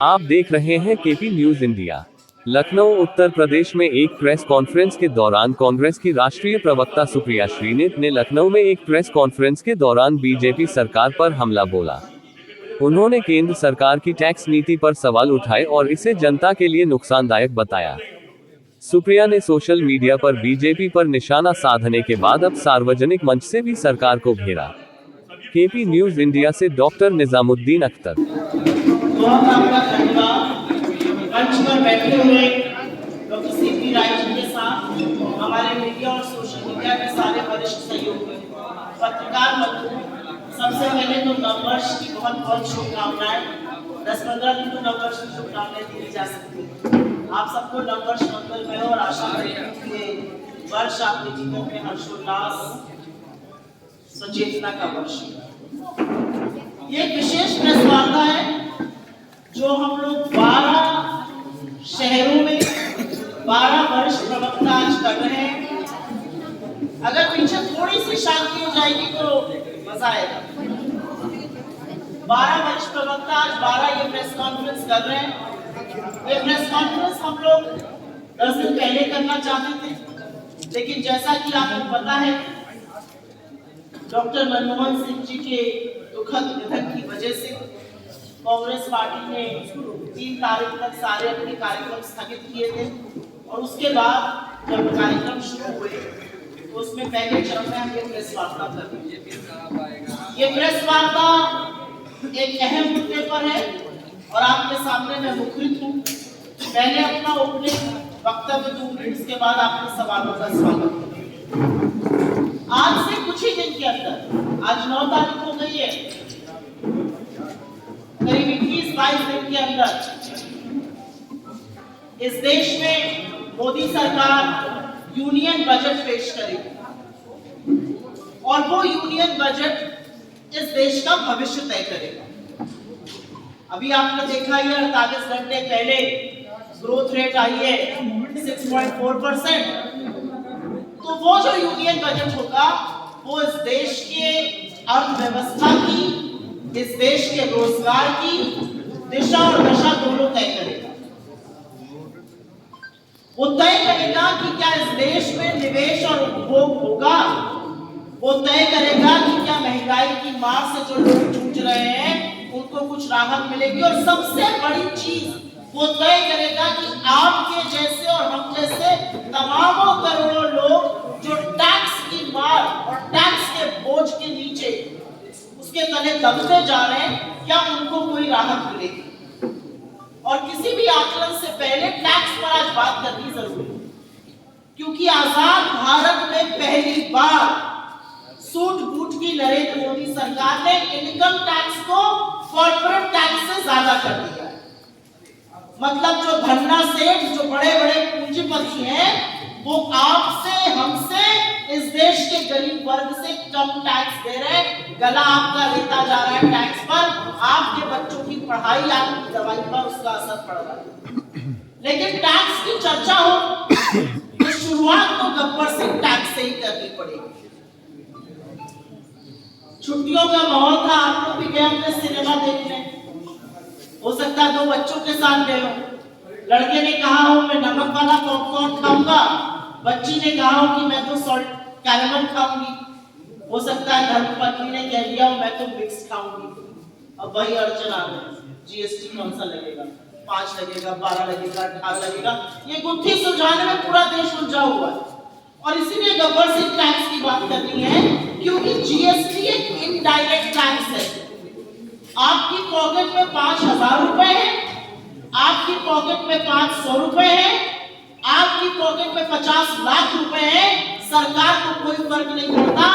आप देख रहे हैं KP news India. Lucknow Uttar Pradesh में एक प्रेस कॉन्फ्रेंस के दौरान कांग्रेस की राष्ट्रीय प्रवक्ता सुप्रिया श्रीनेत ने लखनऊ में एक प्रेस कॉन्फ्रेंस के दौरान बीजेपी सरकार पर हमला बोला। उन्होंने केंद्र सरकार की टैक्स नीति पर सवाल उठाए और इसे जनता के लिए नुकसानदायक बताया। सुप्रिया ने सोशल मीडिया पर बीजेपी पर निशाना साधने के बाद अब सार्वजनिक मंच से भी सरकार को घेरा। केपी न्यूज इंडिया से डॉक्टर निजामुद्दीन अख्तर। बहुत आपका धन्यवाद। मंच पर बैठे हुए डॉक्टर सीपी राय जी के साथ हमारे मीडिया और सोशल मीडिया के सारे वरिष्ठ सहयोगी, पत्रकार बंधु, सबसे पहले तो नववर्ष की बहुत बहुत शुभकामनाएं। 10-15 दिन तो नववर्ष की शुभकामनाएं दी जा सकती है। आप सबको नववर्ष मंगलमय हो और आशा करते हैं कि वर्ष आपके जीवन में हर्षोल्लास, सचेतना का वर्ष। ये एक विशेष प्रेस वार्ता है जो हम लोग 12 शहरों में 12 वर्ष प्रवक्ता आज कर रहे हैं। अगर पीछे थोड़ी सी शांति हो जाएगी तो मजा आएगा। 12 वर्ष प्रवक्ता आज 12 ये प्रेस कॉन्फ्रेंस कर रहे हैं। ये प्रेस कॉन्फ्रेंस हम लोग 10 दिन पहले करना चाहते थे, लेकिन जैसा कि आपको पता है डॉक्टर मनमोहन सिंह जी के दुखद निधन की वजह से कांग्रेस पार्टी ने 3 तारीख तक सारे अपने कार्यक्रम स्थगित किए थे और उसके बाद जब कार्यक्रम शुरू हुए तो उसमें पहले चरण में हम ये प्रेस वार्ता कर रहे हैं। ये प्रेस वार्ता एक अहम मुद्दे पर है और आपके सामने मैं मुखरित हूँ। पहले अपना ओपनिंग वक्तव्य दूंगी, इसके बाद आपके सवालों का स्वागत। आज से कुछ ही दिन के अंदर, आज 9 तारीख हो गई है, करीब 21-22 दिन के अंदर इस देश में मोदी सरकार यूनियन बजट पेश करेगी और वो यूनियन बजट इस देश का भविष्य तय करेगा। अभी आपने देखा ही 48 घंटे पहले ग्रोथ रेट आई है 6.4%। तो वो जो यूनियन बजट होगा वो इस देश के अर्थव्यवस्था की, इस देश के रोजगार की दिशा और दशा दोनों तय करेगा। वो तय करेगा कि क्या इस देश में निवेश और उपभोग होगा। वो तय करेगा कि क्या महंगाई की मार से जो लोग जूझ रहे हैं उनको कुछ राहत मिलेगी। और सबसे बड़ी चीज वो तय करेगा कि आपके जैसे और हम जैसे तमामों करोड़ों लोग जो टैक्स की मार और टैक्स के बोझ के नीचे उसके तले दबते जा रहे हैं, क्या उनको कोई राहत मिलेगी। और किसी भी आकलन से पहले टैक्स पर आज बात करनी जरूरी है, क्योंकि आजाद भारत में पहली बार सूट बूट की नरेंद्र मोदी सरकार ने इनकम टैक्स को कॉर्पोरेट टैक्स से ज्यादा कर दिया है। मतलब जो धन्ना सेठ, जो बड़े बड़े पूंजीपति हैं, वो आपसे, हमसे, इस देश के गरीब वर्ग से कम टैक्स दे रहे हैं। गला आपका लेता जा रहा है टैक्स पर। आपके बच्चों की पढ़ाई, आपकी दवाई पर उसका असर पड़ रहा है। लेकिन टैक्स की चर्चा हो तो शुरुआत तो गब्बर सिंह टैक्स से ही करनी पड़ेगी। छुट्टियों का माहौल था, आप लोग भी गए अपने सिनेमा देखने। हो सकता है 2 बच्चों के साथ गए हो। लड़के ने कहा हो मैं नमक वाला पॉपकॉर्न खाऊंगा, बच्ची ने कहा हो कि मैं तो सॉल्ट कैरेमल खाऊंगी। हो सकता है धर्मपत्नी ने कह दिया हो मैं तो मिक्स खाऊंगी। अब वही अड़चन आ गई, जीएसटी कौन सा लगेगा, 5 लगेगा, 12 लगेगा, 18 लगेगा। ये गुत्थी सुलझाने में पूरा देश उलझा हुआ है। और इसीलिए गब्बर सिंह टैक्स की बात करनी है, क्योंकि जीएसटी एक इनडायरेक्ट टैक्स है। आपकी पॉकेट में 5,000 रुपए है, आपकी पॉकेट में 500 रुपए है, आपकी पॉकेट में 50 लाख रुपए है, सरकार को कोई फर्क नहीं पड़ता।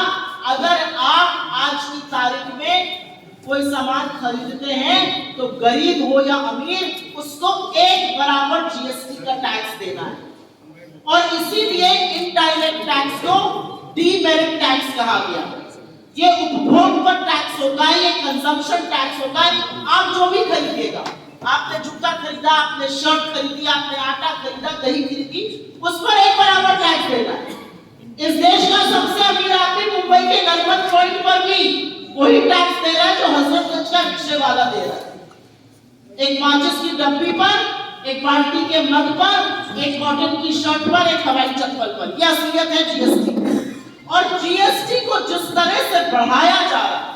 अगर आप आज की तारीख में कोई सामान खरीदते हैं तो गरीब हो या अमीर, उसको एक बराबर जीएसटी का टैक्स देना है। और इसीलिए इनडायरेक्ट टैक्स को डीमेरिट टैक्स कहा गया। ये उपभोग पर टैक्स होता है, ये कंजम्पशन टैक्स होता है। आप जो भी खरीदिएगा, आपने जूता खरीदा, आपने शर्ट खरीदी, आपने आटा खरीदा, दही खरीदी, उस पर एक बराबर टैक्स देना है। इस देश का सबसे अमीर आदमी मुंबई के नरमत पॉइंट पर भी वही टैक्स दे रहा है जो हजरतगंज का रिक्शे वाला दे रहा है। एक माचिस की डब्बी पर, एक बाल्टी के मग पर, एक कॉटन की शर्ट पर, एक हवाई चप्पल पर। यह असलियत है जीएसटी। और जीएसटी को जिस तरह से बढ़ाया जा रहा है,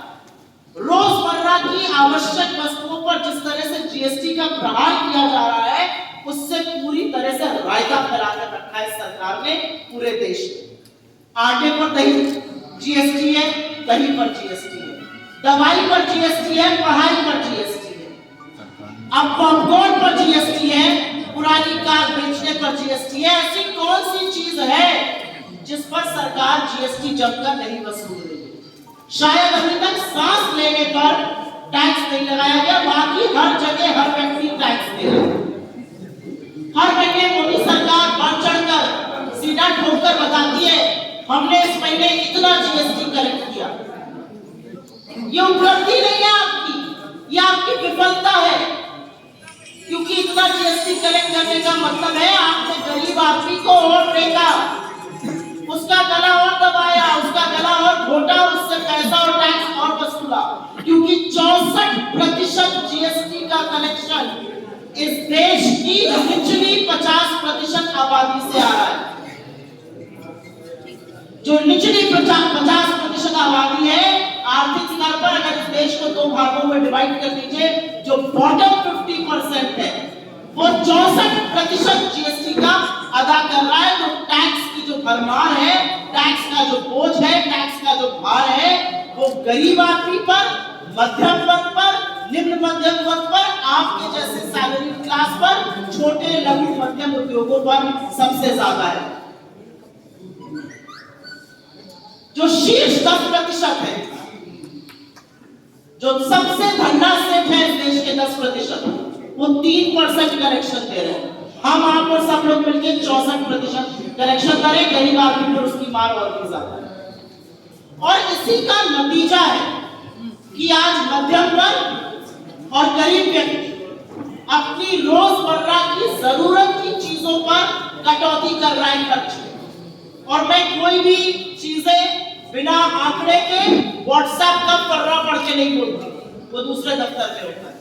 रोजमर्रा की आवश्यक वस्तुओं पर जिस तरह से जीएसटी का प्रहार किया जा रहा है, उससे पूरी तरह से रायता फैलाकर रखा है सरकार ने पूरे देश में। आटे पर दही जीएसटी है, दही पर जीएसटी है, दवाई पर जीएसटी है, पढ़ाई पर जीएसटी है, अब पॉपकॉर्न पर जीएसटी है, पुरानी कार बेचने पर जीएसटी है। ऐसी कौन सी चीज है जिस पर सरकार जीएसटी जमकर नहीं वसूल रही है? शायद अभी तक सांस लेने पर टैक्स नहीं लगाया गया, बाकी हर जगह हर व्यक्ति टैक्स दे रहा है। हर महीने मोदी सरकार बढ़ चढ़कर सीधा ठोकर बताती है हमने इस महीने इतना जीएसटी कलेक्ट किया। ये उपलब्धि नहीं है आपकी, ये आपकी विफलता है, क्योंकि इतना जीएसटी कलेक्ट करने का मतलब है आपने गरीब आदमी को और फेंका, उसका गला और दबाया, उसका गला और घोटा, उससे पैसा और टैक्स और वसूला। क्योंकि 64% जीएसटी का कलेक्शन इस देश की निचली 50% आबादी से आ रहा है। जो निचली 50% आबादी है, आर्थिक स्तर पर अगर इस देश को दो भागों में डिवाइड कर दीजिए, जो बॉटम 50% है वो 64% जीएसटी का अदा कर रहा है। तो टैक्स की जो भरमार है, टैक्स का जो बोझ है, टैक्स का जो भार है, वो गरीब आदमी पर, मध्यम वर्ग पर, निम्न मध्यम वर्ग पर, आपके जैसे सैलरी क्लास पर, छोटे लघु मध्यम उद्योगों पर सबसे ज्यादा है। जो शीर्ष 10% है, जो सबसे धन्ना सेठ है इस देश के 10%, वो 3% कलेक्शन दे रहे हैं। हम आप और सब लोग मिलकर 64% कलेक्शन करें, गरीब आदमी पर उसकी मार और भी ज्यादा है। और इसी का नतीजा है कि आज मध्यम वर्ग और गरीब व्यक्ति अपनी रोजमर्रा की जरूरत की चीजों पर कटौती कर रहा है खर्च। और मैं कोई भी चीजें बिना आंकड़े के व्हाट्सएप का पन्ना पढ़ के नहीं बोलता, वो दूसरे दफ्तर में होता है।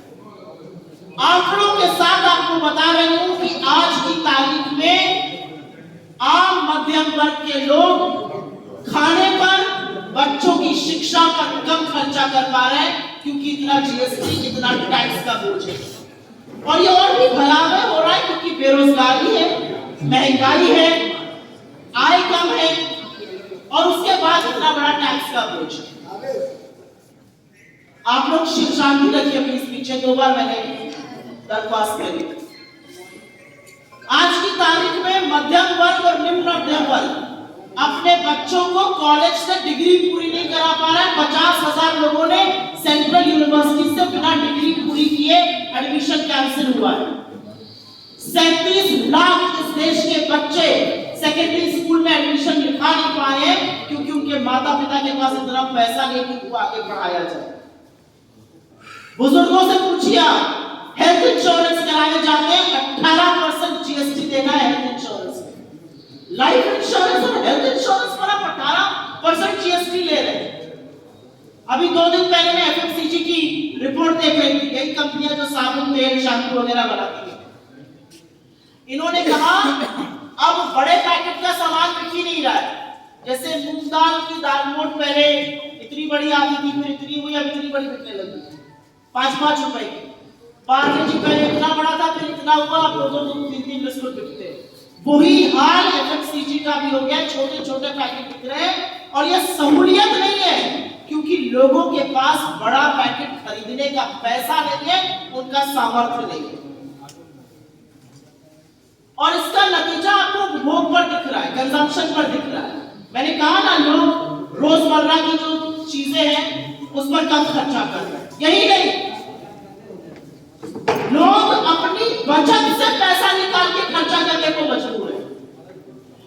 आंकड़ों के साथ आपको बता रही हूं कि आज की तारीख में आम मध्यम वर्ग के लोग खाने पर, बच्चों की शिक्षा पर कम खर्चा कर पा रहे हैं, क्योंकि इतना जीएसटी, इतना टैक्स का बोझ है। और ये और भी भयावह हो रहा है क्योंकि बेरोजगारी है, महंगाई है, आय कम है, और उसके बाद इतना बड़ा टैक्स का बोझ। आप लोग शिव शांति रखिए प्लीज, पीछे 2 बार मैंने दरख्वास्त करी। आज की तारीख में मध्यम वर्ग और निम्न मध्यम वर्ग अपने बच्चों को कॉलेज से डिग्री पूरी नहीं करा पा रहा है। 50,000 लोगों ने सेंट्रल यूनिवर्सिटी से बिना डिग्री पूरी किए एडमिशन कैंसिल हुआ है। 37 लाख इस देश के बच्चे सेकेंडरी स्कूल में एडमिशन लिखा नहीं पाए हैं, क्योंकि उनके माता पिता के पास इतना पैसा नहीं कि उनको आगे पढ़ाया जाए। बुजुर्गों से पूछिए, हेल्थ इंश्योरेंस कराने जाते हैं, 18% जीएसटी देना है हेल्थ इंश्योरेंस में। लाइफ इंश्योरेंस और हेल्थ इंश्योरेंस पर आप 18% जीएसटी ले रहे हैं। अभी 2 दिन पहले मैं एफएमसीजी की रिपोर्ट देख रही थी, यही कंपनियां जो साबुन, तेल, शैम्पू वगैरह बनाती है। इन्होंने कहा अब बड़े पैकेट का सामान बिक ही नहीं रहा है। जैसे मूंग दाल की दाल मोट पहले इतनी बड़ी आती थी, फिर इतनी हुई, अब इतनी बड़ी बिकने लगी 5-5 रुपए की। 5 केजी पहले इतना बड़ा था, फिर इतना हुआ, अब 2-2, 3-3 बिस्कुट बिकते हैं। वही हाल एफएमसीजी का भी हो गया, छोटे छोटे पैकेट बिक रहे हैं। और ये सहूलियत नहीं है, क्योंकि लोगों के पास बड़ा पैकेट खरीदने का पैसा नहीं है, उनका सामर्थ्य नहीं है। और इसका नतीजा आपको उपभोग पर दिख रहा है, कंजम्पशन पर दिख रहा है। मैंने कहा ना, लोग रोजमर्रा की जो चीजें हैं उस पर कम खर्चा कर रहे हैं। यही नहीं, लोग अपनी बचत से पैसा निकाल के खर्चा करने को मजबूर है।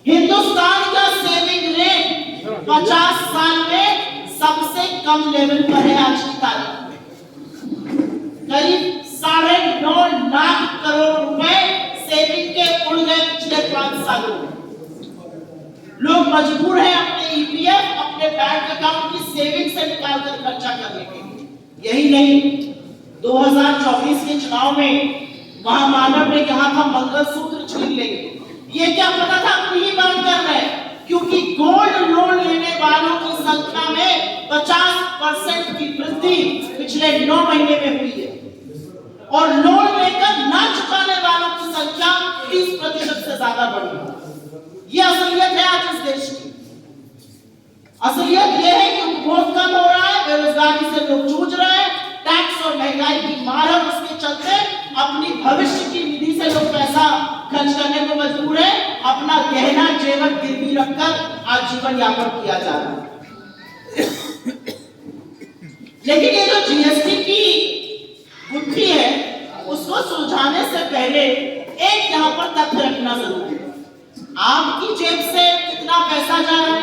हिंदुस्तान का सेविंग रेट 50 साल में सबसे कम लेवल पर है। आज की तारीख में करीब 9.5 लाख करोड़ रुपए सेविंग के उड़ गए पिछले 5 सालों में। लोग मजबूर हैं अपने ईपीएफ, अपने बैंक अकाउंट की सेविंग से निकालकर खर्चा करने के लिए। यही नहीं, 2024 के चुनाव में महामानव ने कहा था मंगलसूत्र छीन लेंगे। ये क्या पता था अपनी ही बात कर रहे हैं, क्योंकि गोल्ड लोन लेने वालों की संख्या में 50% की वृद्धि पिछले 9 महीने में हुई है और लोन लेकर ना चुकाने वालों की संख्या 30% से ज्यादा बढ़ी है। ये असलियत है आज इस देश की। असलियत यह है कि उपभोग कम हो रहा है, बेरोजगारी से लोग जूझ रहे हैं, टैक्स और महंगाई की मार है, उसके चलते अपनी भविष्य की निधि से लोग पैसा खर्च करने को मजबूर है, अपना गहना जेवर गिरवी रखकर आज जीवन यापन किया जा रहा है। लेकिन ये जो जीएसटी की गुत्थी है उसको सुलझाने से पहले एक यहाँ पर तथ्य रखना जरूरी है। आपकी जेब से कितना पैसा जा रहा है,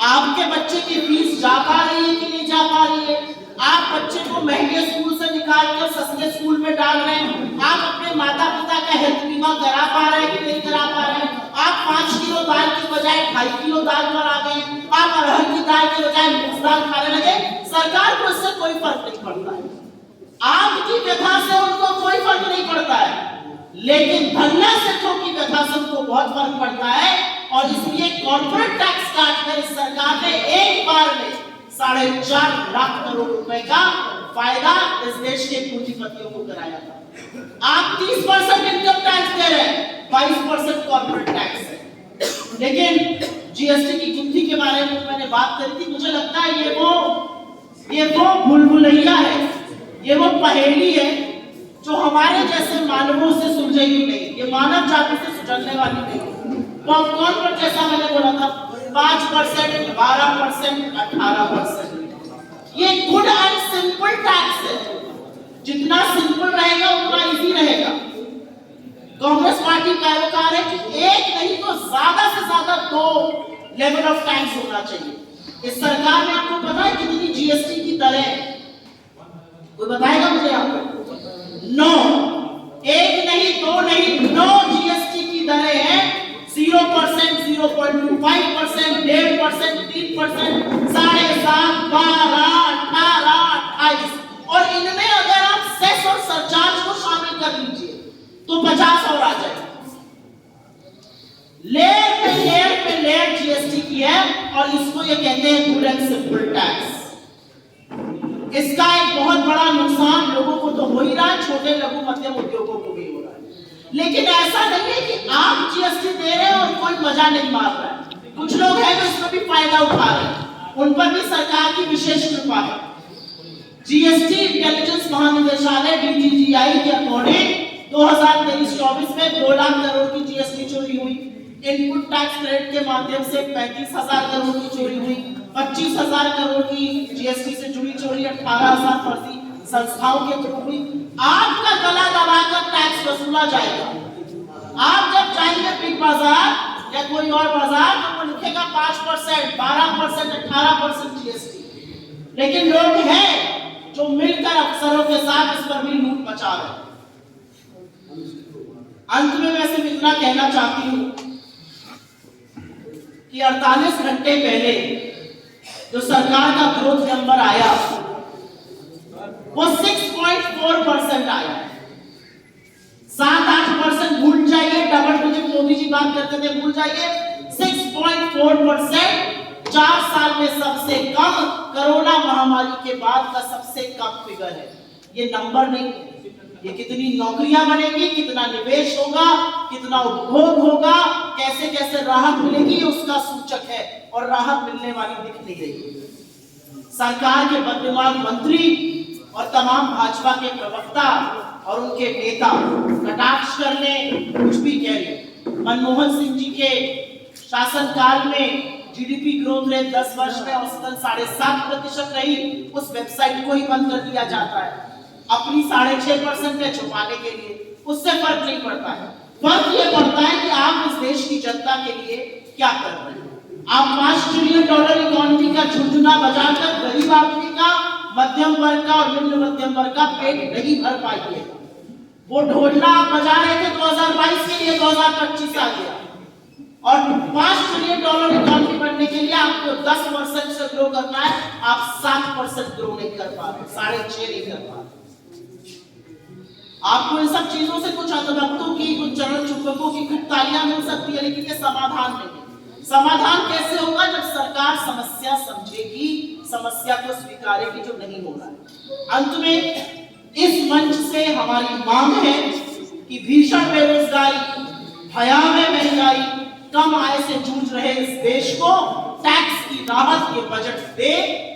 आपके बच्चे की फीस जा पा रही है कि नहीं जा पा रही है, आप बच्चे को महंगे स्कूल से निकाल कर सस्ते स्कूल में डाल रहे हैं, आप अपने माता पिता का हेल्थ बीमा करा पा रहे हैं कि नहीं करा पा रहे हैं, आप 5 किलो दाल की बजाय 2.5 किलो दाल पर आ गए, आप अरहर की दाल के बजाय मूंग दाल खाने लगे। सरकार को इससे कोई फर्क नहीं पड़ता है, आपकी व्यथा से उनको कोई फर्क नहीं पड़ता है, लेकिन धन्ना सेठों की व्यथा से उनको बहुत फर्क पड़ता है। और इसलिए कॉर्पोरेट टैक्स काटकर इस सरकार ने एक बार में 4.5 लाख करोड़ रुपए का फायदा इस देश के पूंजीपतियों को कराया था। आप 30% इनकम टैक्स दे रहे हैं, 22% कॉर्पोरेट टैक्स है। लेकिन जीएसटी की गुत्थी के बारे में मैंने बात करी थी, मुझे लगता है ये वो भूलभुलैया है, ये वो पहेली है जो हमारे जैसे मानवों से सुलझेगी नहीं, ये मानव जाति से सुलझने वाली नहीं। पॉपकॉर्न पर जैसा मैंने बोला था 5%, 12%, 18%, ये गुड एंड सिंपल टैक्स है। जितना सिंपल रहेगा उतना इजी रहेगा। कांग्रेस पार्टी का अधिकार है कि एक नहीं तो ज्यादा से ज्यादा 2 लेवल ऑफ टैक्स होना चाहिए। इस सरकार में आपको पता है कितनी जीएसटी की दरें है? कोई बताएगा मुझे आपको? 9, एक नहीं 2 नहीं 9 जीएसटी की दरें हैं। 0%, 0.25%, 1.5%, 3%, 7.5%, 12%, 18%, 28%, और इनमें अगर आप सेस और सरचार्ज को शामिल कर लीजिए तो 50 और आ जाएगा। लेयर पे लेयर जीएसटी की है और इसको ये कहते हैं गुड एंड सिंपल टैक्स। इसका एक बहुत बड़ा नुकसान लोगों को तो हो ही रहा है, छोटे लघु मध्यम उद्योगों को भी हो रहा है। लेकिन ऐसा नहीं है कि आप जीएसटी दे रहे हैं और कोई मजा नहीं मार रहा है। कुछ लोग हैं जो इसमें भी फायदा उठा रहे हैं, उन पर भी सरकार की विशेष कृपा है। जीएसटी इंटेलिजेंस महानिदेशालय डीजीजीआई के अकॉर्डिंग 2023-24 में 2 लाख करोड़ की जीएसटी चोरी हुई। इनपुट टैक्स क्रेडिट के माध्यम से 35,000 करोड़ की चोरी हुई। 25,000 करोड़ की जीएसटी से जुड़ी चोरी, 18,000 फर्जी संस्थाओं के थ्रू हुई। आपका गला दबाकर टैक्स वसूला जाएगा। आप जब जाएंगे बिग बाजार या कोई और बाजार तो वो लिखेगा 5%, 12%, 18% जीएसटी। लेकिन लोग हैं जो मिलकर अफसरों के साथ इस पर भी लूट मचा रहे हैं। अंत में मैं सिर्फ इतना कहना चाहती हूं कि 48 घंटे पहले जो सरकार का ग्रोथ नंबर आया वो 6.4% आया। 7-8% भूल जाइए, डबल डिजिट मोदी जी बात करते थे, भूल जाइए। 6.4% 4 साल में सबसे कम, कोरोना महामारी के बाद का सबसे कम फिगर है। ये नंबर नहीं है, ये कितनी नौकरियां बनेगी, कितना निवेश होगा, कितना उपभोग होगा, कैसे कैसे राहत मिलेगी, उसका सूचक है। और राहत मिलने वाली दिख नहीं रही। सरकार के बददिमाग मंत्री और तमाम भाजपा के प्रवक्ता और उनके नेता कटाक्ष कर ले, कुछ भी कह ले। मनमोहन सिंह जी के शासनकाल में जीडीपी ग्रोथ रेट 10 वर्ष में औसतन 7.5% रही। उस वेबसाइट को ही बंद कर दिया जाता है अपनी 6.5% में छुपाने के लिए। उससे फर्क नहीं पड़ता है। फर्क ये पड़ता है कि आप इस देश की जनता के लिए क्या कर रहे हैं। आप $5 ट्रिलियन इकोनॉमी का झुंझुना बजाकर गरीब आदमी का, मध्यम वर्ग का और निम्न मध्यम वर्ग का पेट नहीं भर पाएंगे। वो ढोलना आप बजा रहे थे 2022 के लिए, 2025 आ गया। और $5 ट्रिलियन इकोनॉमी बनने के लिए आपको 10% से ग्रो करना है, आप 7% ग्रो नहीं कर पा रहे, 6.5 नहीं कर पा रहे। आपको इन सब चीजों से कुछ अधभक्तों की, कुछ चरण चुंबकों की खूब तालियां मिल सकती है, लेकिन ये समाधान नहीं। समाधान कैसे होगा? जब सरकार समस्या समझेगी, समस्या को स्वीकारेगी जो नहीं हो रहा है। अंत में इस मंच से हमारी मांग है कि भीषण बेरोजगारी, भयावह महंगाई, कम आय से जूझ रहे इस देश को टैक्स की राहत ये बजट दे,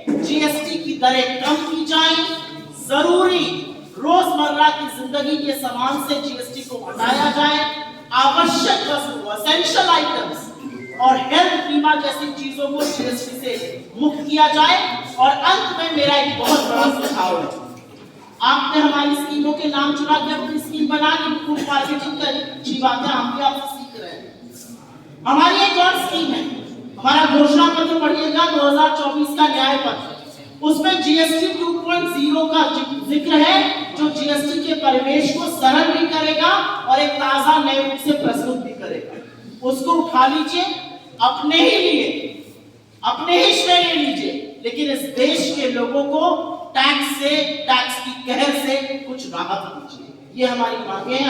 जीएसटी की दरें कम की जाए, जरूरी रोजमर्रा की जिंदगी के सामान से जीएसटी को हटाया जाए, आवश्यक वस्तु एसेंशियल आइटम्स और हेल्थ बीमा जैसी चीजों को जीएसटी से मुक्त किया जाए। और अंत में मेरा एक बहुत बड़ा सुझाव है, आपने हमारी स्कीमों के नाम चुरा के अपनी स्कीम बना ली, खूब मार्केटिंग कर, अच्छी बात है, हम भी आपसे सीख रहे हैं। हमारी एक और स्कीम है, हमारा घोषणा पत्र पढ़िएगा 2024 का न्याय पत्र, उसमें जीएसटी 2.0 का जिक्र है, जो जीएसटी के परिवेश को सरल भी करेगा और एक ताजा नए रूप से प्रस्तुत भी करेगा। उसको उठा लीजिए, अपने ही लिए, अपने ही श्रेय ले लीजिए, लेकिन इस देश के लोगों को टैक्स की कहर से कुछ राहत दीजिए। ये हमारी मांगे हैं।